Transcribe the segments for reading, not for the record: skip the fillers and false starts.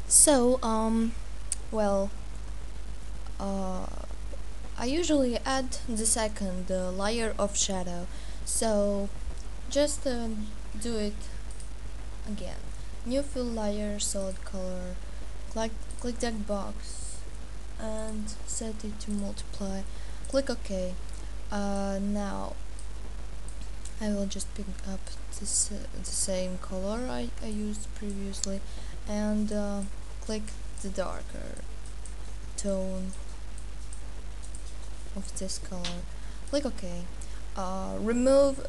So, well, uh, I usually add the second layer of shadow. So, just do it again. New fill layer, solid color. Click, click that box and set it to multiply. Click OK. Now I will just pick up the same color I used previously and click the darker tone of this color. Click OK. Remove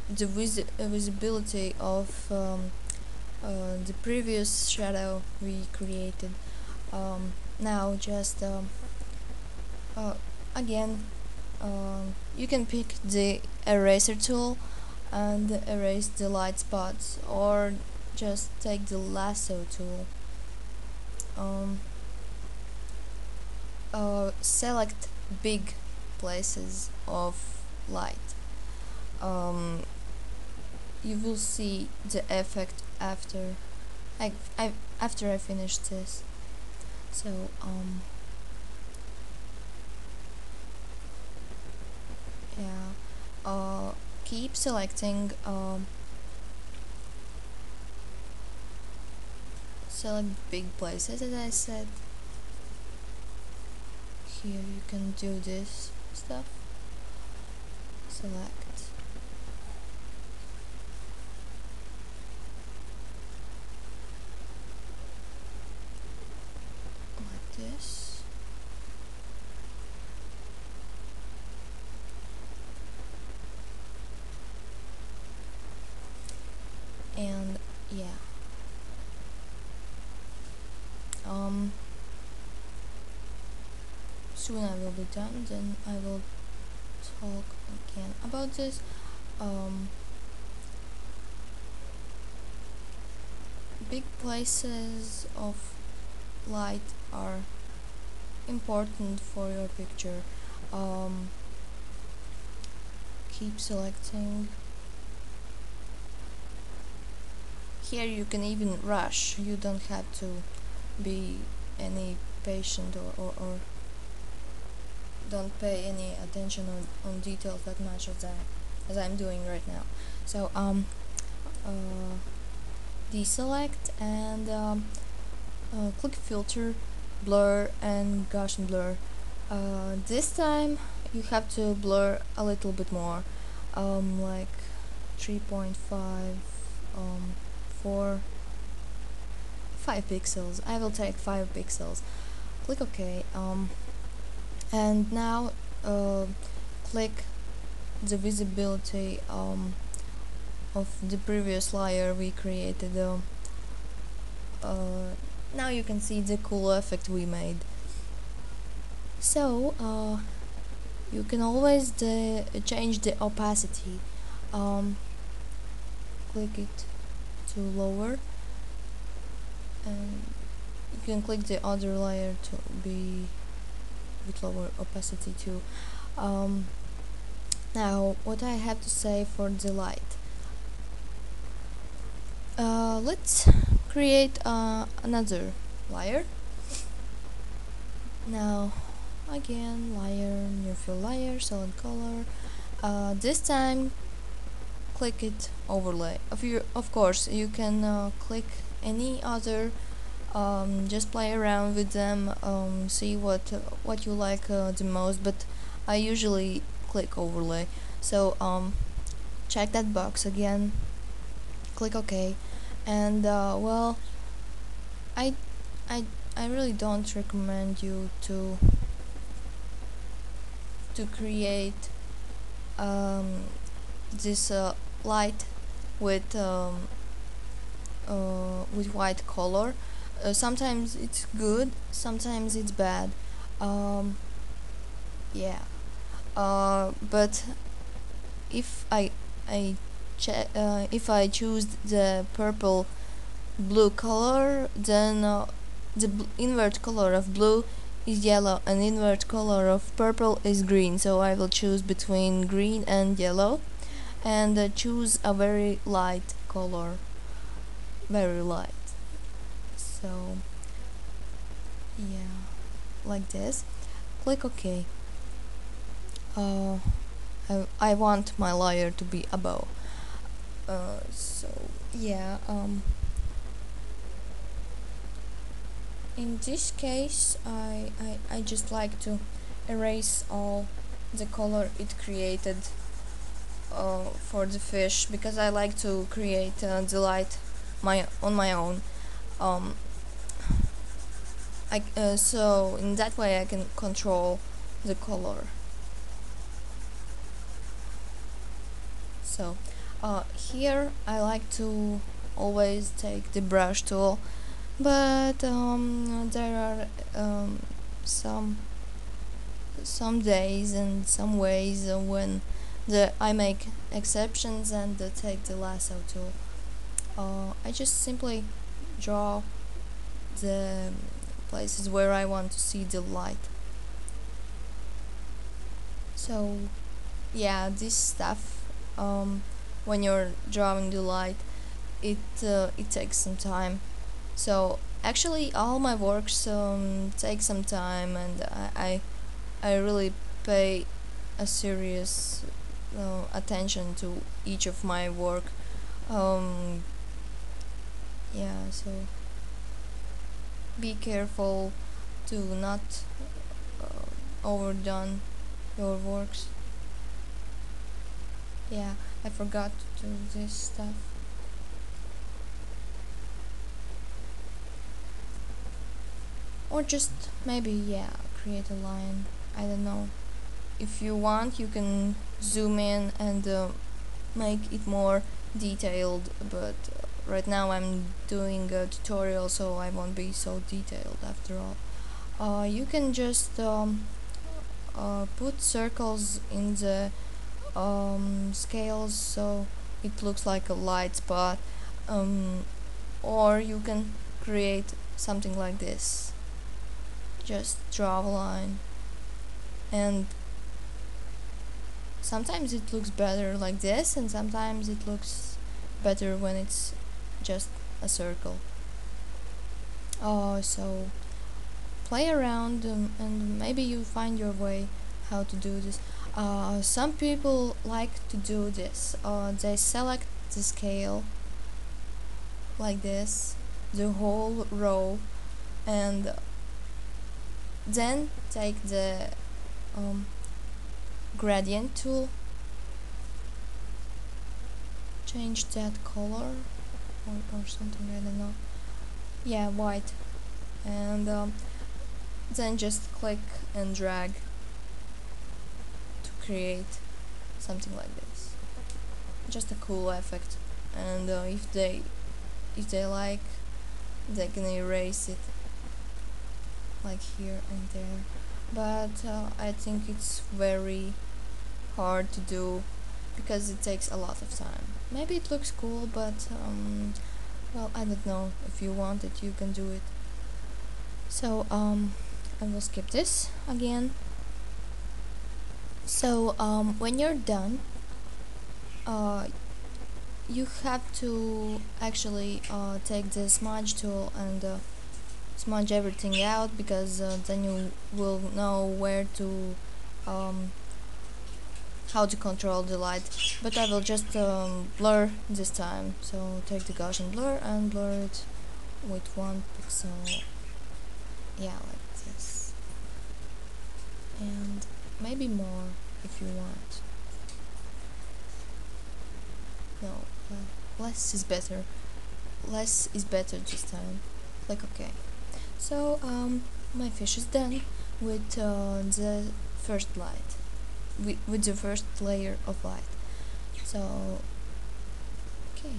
the visibility of the previous shadow we created. Now just uh, again you can pick the eraser tool and erase the light spots, or just take the lasso tool. Um, Select big places of light. Um, you will see the effect after I finish this. So yeah, keep selecting select big places, as I said. Here you can do this stuff. Select like this. And yeah, um, soon I will be done, then I will talk again about this. Big places of light are important for your picture. Keep selecting. Here you can even rush, you don't have to be any patient or don't pay any attention on details that much as I'm doing right now. So deselect and click filter, blur and Gaussian blur. This time you have to blur a little bit more, like 3.5, 4, 5 pixels. I will take 5 pixels. Click OK. And now click the visibility of the previous layer we created. Now you can see the cool effect we made. So you can always change the opacity. Click it to lower, and you can click the other layer to be with lower opacity too. Now what I have to say for the light. Let's create another layer. Now again, layer, new fill layer, solid color. This time click it overlay. Of course you can click any other, just play around with them, see what you like the most, but I usually click overlay. So check that box again, click OK, and well, I I I really don't recommend you to create this light with white color. Sometimes it's good, sometimes it's bad. Yeah, but if if I choose the purple blue color, then the invert color of blue is yellow and invert color of purple is green. So I will choose between green and yellow, and choose a very light color, very light. So yeah, like this. Click OK. uh, I want my layer to be above. So yeah, in this case I just like to erase all the color it created for the fish, because I like to create the light on my own. um, so in that way I can control the color. So here I like to always take the brush tool, but there are some days and some ways when I make exceptions and take the lasso tool. I just simply draw the places where I want to see the light. So yeah, this stuff, when you're drawing the light, it takes some time. So actually all my works take some time, and I really pay a serious attention to each of my work. um, yeah, so be careful to not overdone your works. Yeah, I forgot to do this stuff. Or just maybe, yeah, create a line. I don't know. If you want, you can zoom in and make it more detailed, but right now I'm doing a tutorial, so I won't be so detailed after all. You can just put circles in the scales so it looks like a light spot, um, or you can create something like this. Just draw a line, and sometimes it looks better like this, and sometimes it looks better when it's just a circle. So play around, and maybe you find your way how to do this. Some people like to do this. They select the scale like this, the whole row, and then take the gradient tool, change that color or something, I don't know. Yeah, white, and then just click and drag to create something like this. Just a cool effect, and if they like, they can erase it like here and there, but I think it's very hard to do because it takes a lot of time. Maybe it looks cool, but well, I don't know. If you want it, you can do it. So I will skip this again. So when you're done, uh, you have to actually take the smudge tool and smudge everything out, because then you will know where to how to control the light. But I will just blur this time. So take the Gaussian blur and blur it with 1 pixel. Yeah, like this, and maybe more if you want. No, less is better. Less is better this time. Click OK. So my fish is done with the first light, with the first layer of light. So okay.